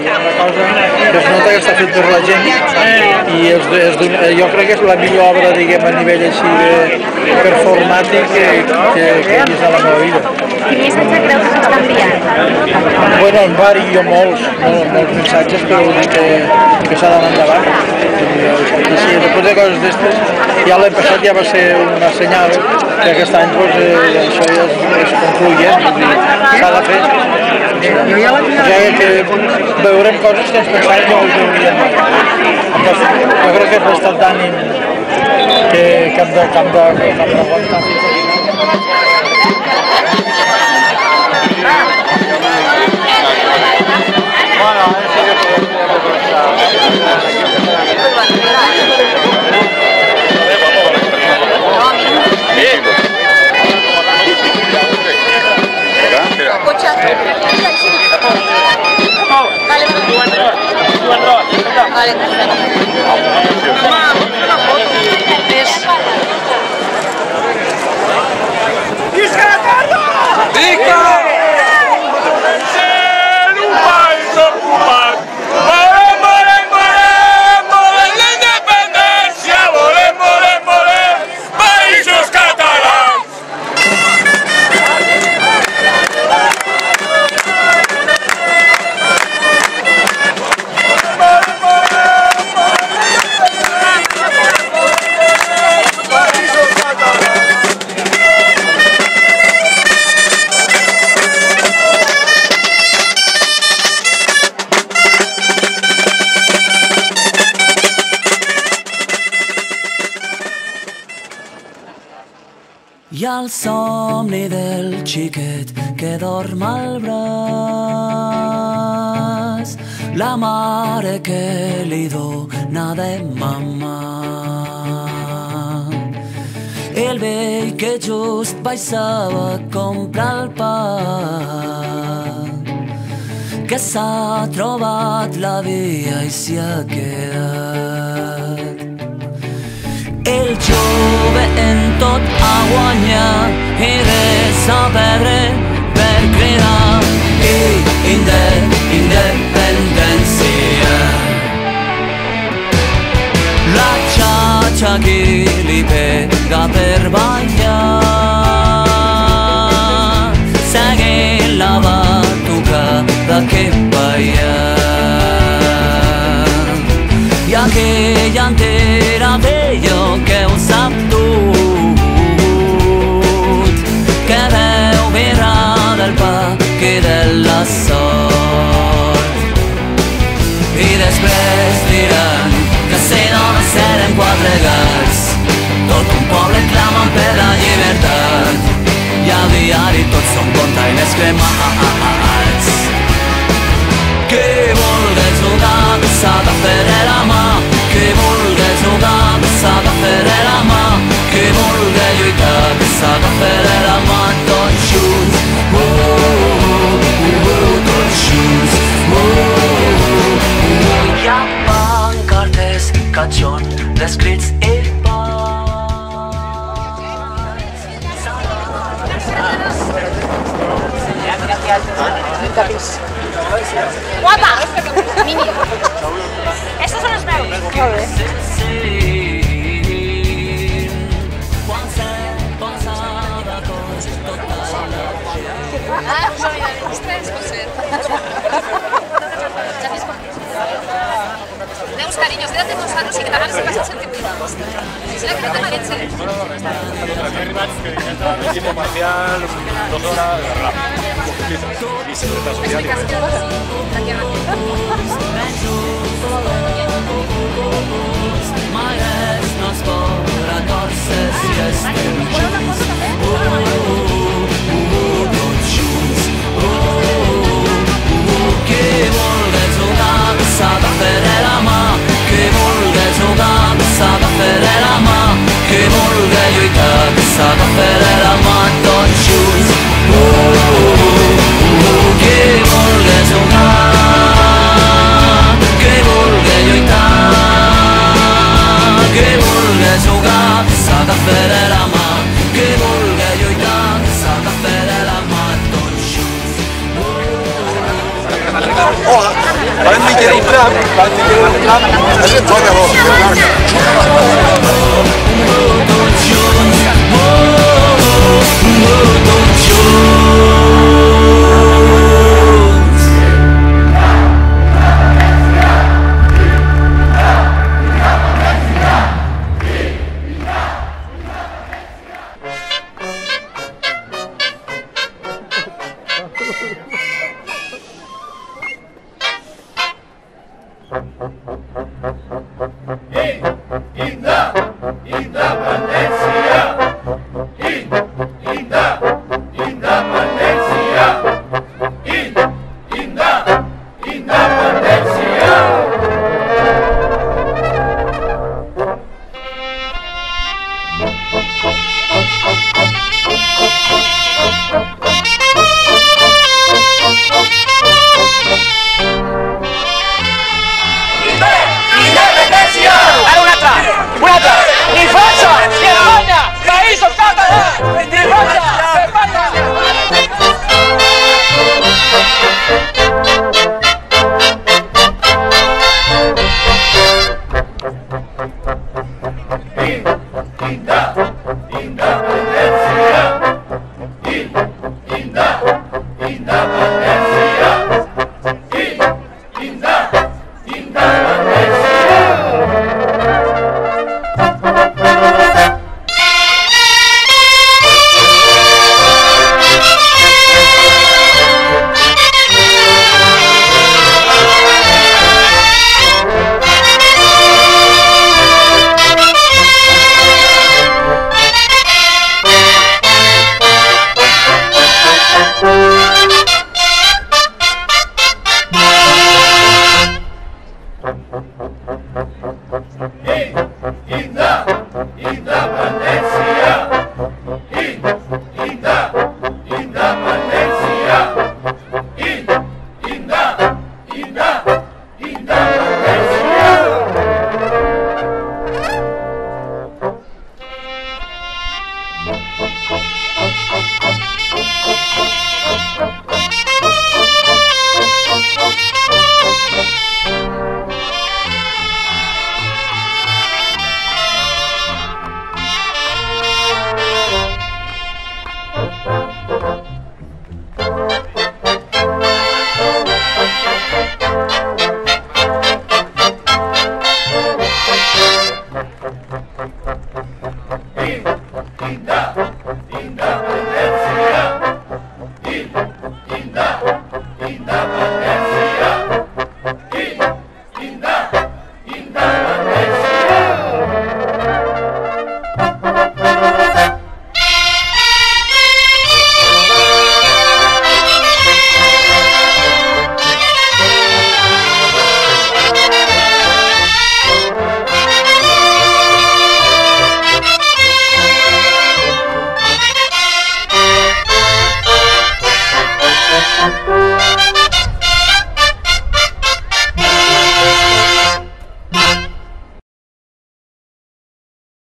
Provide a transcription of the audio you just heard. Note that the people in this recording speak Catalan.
una cosa que es nota que està fet per la gent i jo crec que és la millor obra, diguem, a nivell així performàtic que he vist a la meva vida. Quin missatge creus que s'està enviant? Bueno, en vario molts missatges, però vull dir que s'ha d'anar endavant. Sí, després de coses d'estes, ja l'any passat ja va ser una senyal que aquest any això ja és concloent, s'ha de fer. O sigui que veurem coses que ens pensàvem que no hauríem de fer. Jo crec que és l'estat d'ànim que hem d'aguantar fins aquí. Bueno, això que podem pensar. I el somni del xiquet que dorm al braç, la mare que li dona de mamà, el vell que just baixava a comprar el pa, que s'ha trobat la via i s'hi ha quedat. El jove en tot a guanyar i res a perdre per cridar independència. La xatxa qui li pega per ballar, seguint la batucada que balla. I aquella entera vella que ho sap tot, que veu mirar del pa i de la sort. I després diran que si no serem quatre gats, tot un poble clamen per la llibertat, i al diari tots són containers cremats. Qui vulgui jugar s'ha de fer la mà, qui vulgui jugar s'ha de fer la mà, qui vulgui lluitar s'ha de fer la mà, tots junts, tots junts. Hi ha pancartes, catxons, descrits i Guapa! Mini. Estos son los meus. Molt bé. Neus, cariños, quédate con nosotros y que t'aganes si vas a sentir cuidado. Será que no te valientes. Tiempo parcial, 2 horas, y seguridad social. mai res no es podrà tòrcer si estem junts. Tots junts. Qui vulgui jugar s'ha de fer la mà, qui vulgui jugar s'ha de fer la mà, qui vulgui lluitar s'ha de fer la mà, tots junts. Qui vulgui jugar, qui vulgui lluitar, qui vulgui jugar s'ha de fer la mà, qui vulgui lluitar s'ha de fer la mà, tots junts. Hola. Quando quiero un tram, es el jugador.